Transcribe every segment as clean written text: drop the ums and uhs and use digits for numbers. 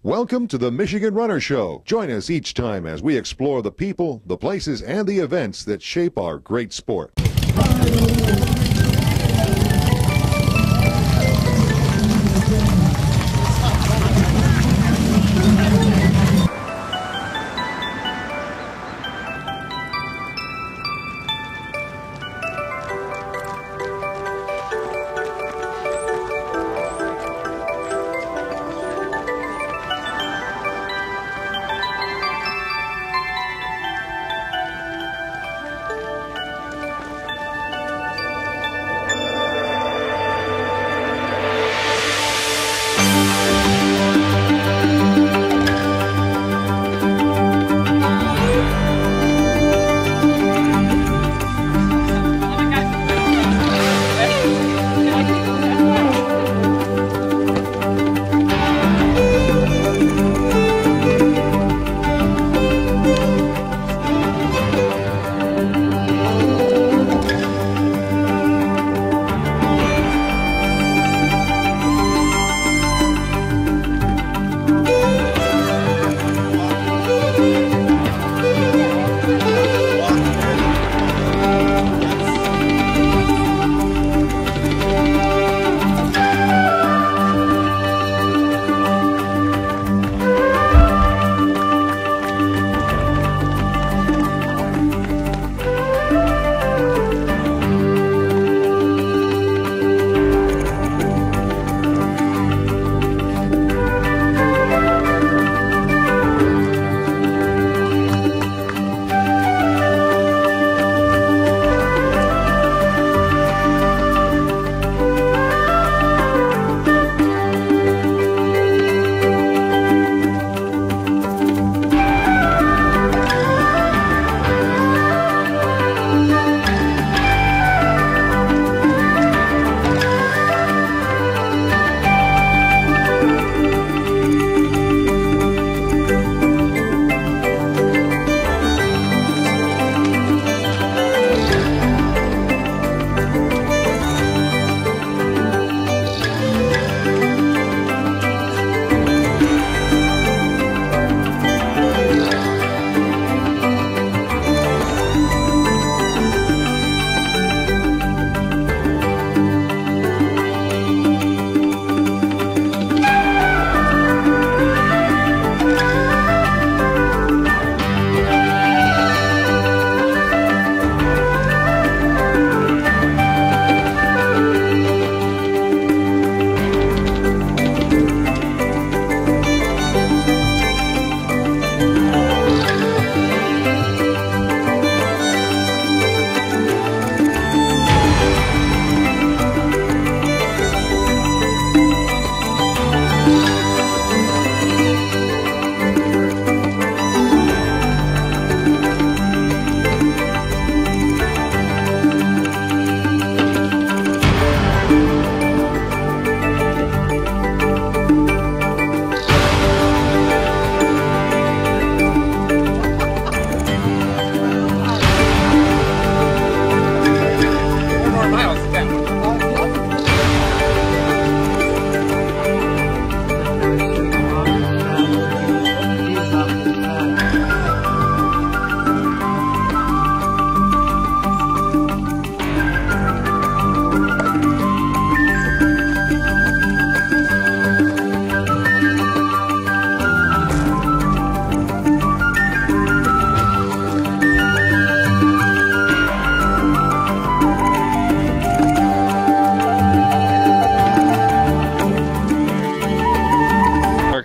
Welcome to the Michigan Runner Show. Join us each time as we explore the people, the places, and the events that shape our great sport.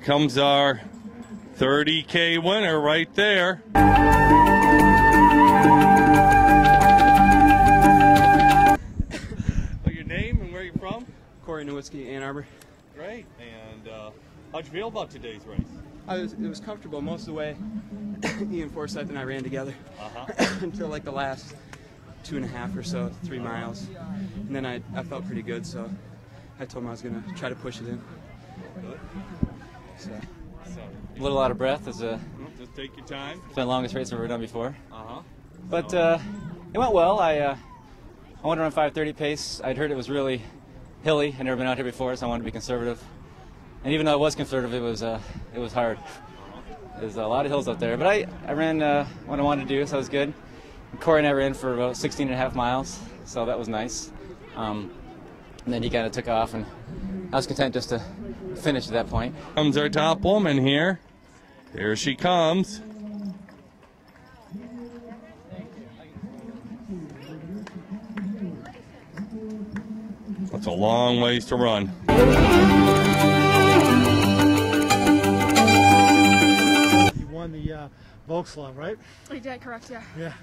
Comes our 30K winner right there. Well, your name and where you're from? Corey Nowitzki, Ann Arbor. Great. And how'd you feel about today's race? It was comfortable most of the way. Ian Forsyth and I ran together until like the last 2.5 or so, 3 miles. And then I felt pretty good, so I told him I was going to try to push it in. Good. So. A little out of breath. Just take your time. It's been the longest race I've ever done before. But So. It went well. I wanted to run 5:30 pace. I'd heard it was really hilly. I'd never been out here before, so I wanted to be conservative. And even though it was conservative, it was hard. There's a lot of hills up there, but I ran what I wanted to do, so it was good. Corey and I ran for about 16.5 miles, so that was nice. And then he kind of took off, and I was content just to finish at that point. Comes our top woman here. Here she comes. That's a long ways to run. You won the Volkswagen, right? I did, correct, yeah. Yeah.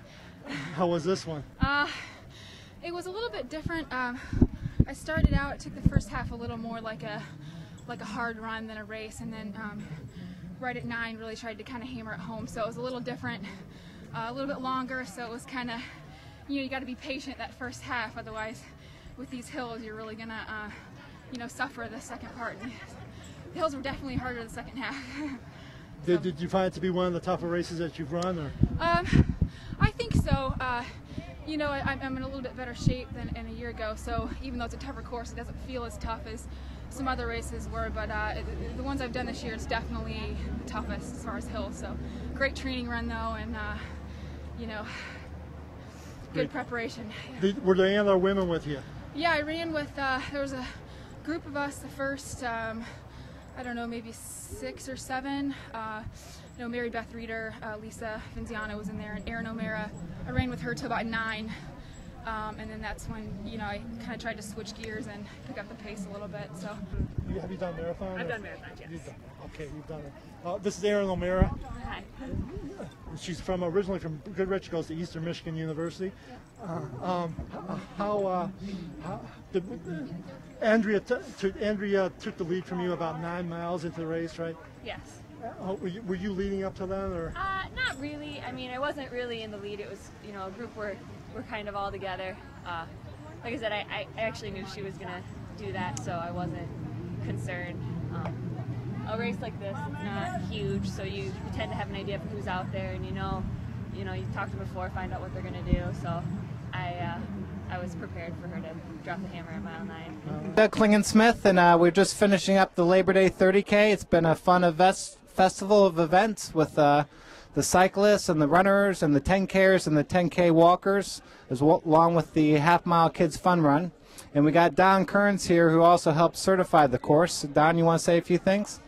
How was this one? It was a little bit different. I started out, it took the first half a little more like a hard run than a race, and then right at 9 really tried to kind of hammer it home. So it was a little different, a little bit longer, so it was kind of, you got to be patient that first half, otherwise with these hills you're really going to, suffer the second part. The hills were definitely harder the second half. Did you find it to be one of the tougher races that you've run? Or? I think so. I'm in a little bit better shape than a year ago, so even though it's a tougher course, it doesn't feel as tough as some other races were, but the ones I've done this year is definitely the toughest as far as hills. So great training run though, and good preparation. Were there any other women with you? Yeah, I ran with, there was a group of us, the first, I don't know, maybe 6 or 7. Mary Beth Reeder, Lisa Vinziano was in there, and Erin O'Mara. I ran with her till about 9, and then that's when I kind of tried to switch gears and pick up the pace a little bit. So. Have you done marathon? I've done marathon, yes. Okay, you've done it. This is Erin O'Mara. Hi. She's originally from Goodrich, goes to Eastern Michigan University. Andrea took the lead from you about 9 miles into the race, right? Yes. Were you leading up to that, or? Not really. I mean, I wasn't really in the lead. It was, a group where we're kind of all together. Like I said, I actually knew she was going to do that, so I wasn't concerned. A race like this, it's not huge, so you tend to have an idea of who's out there, and you talk to them before, find out what they're going to do. So I was prepared for her to drop the hammer at mile 9. Doug Klingensmith, and we're just finishing up the Labor Day 30K. It's been a fun festival of events with the cyclists and the runners and the 10Kers and the 10K walkers, along with the half-mile kids fun run. And we got Don Kearns here, who also helped certify the course. Don, you want to say a few things?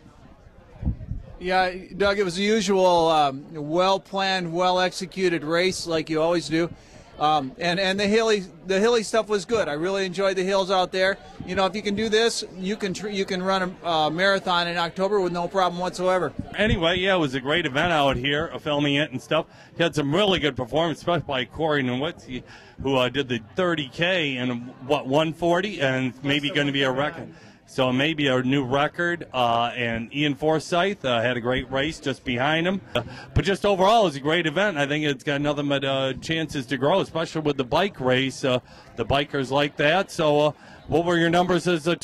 Yeah, Doug, it was the usual well-planned, well-executed race like you always do. And the hilly stuff was good. I really enjoyed the hills out there. If you can do this, you can run a marathon in October with no problem whatsoever. Anyway, yeah, it was a great event out here, filming it and stuff. He had some really good performance, especially by Corey Nowitz, who did the 30K in 140, and maybe going to be a record. So maybe a new record, and Ian Forsyth had a great race just behind him. But just overall, it's a great event. I think it's got nothing but chances to grow, especially with the bike race. The bikers like that. So what were your numbers as a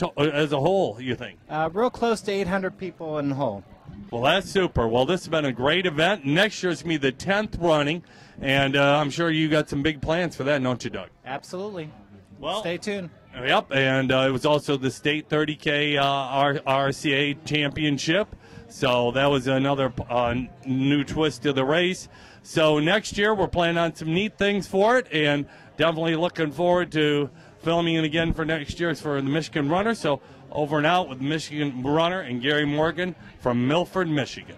whole, you think? Real close to 800 people in the whole. Well, that's super. Well, this has been a great event. Next year's going to be the 10th running, and I'm sure you got some big plans for that, don't you, Doug? Absolutely. Well, stay tuned. Yep, and it was also the state 30K RCA championship, so that was another new twist to the race. So next year we're planning on some neat things for it, and definitely looking forward to filming it again for next year's for the Michigan Runner. So over and out with Michigan Runner and Gary Morgan from Milford, Michigan.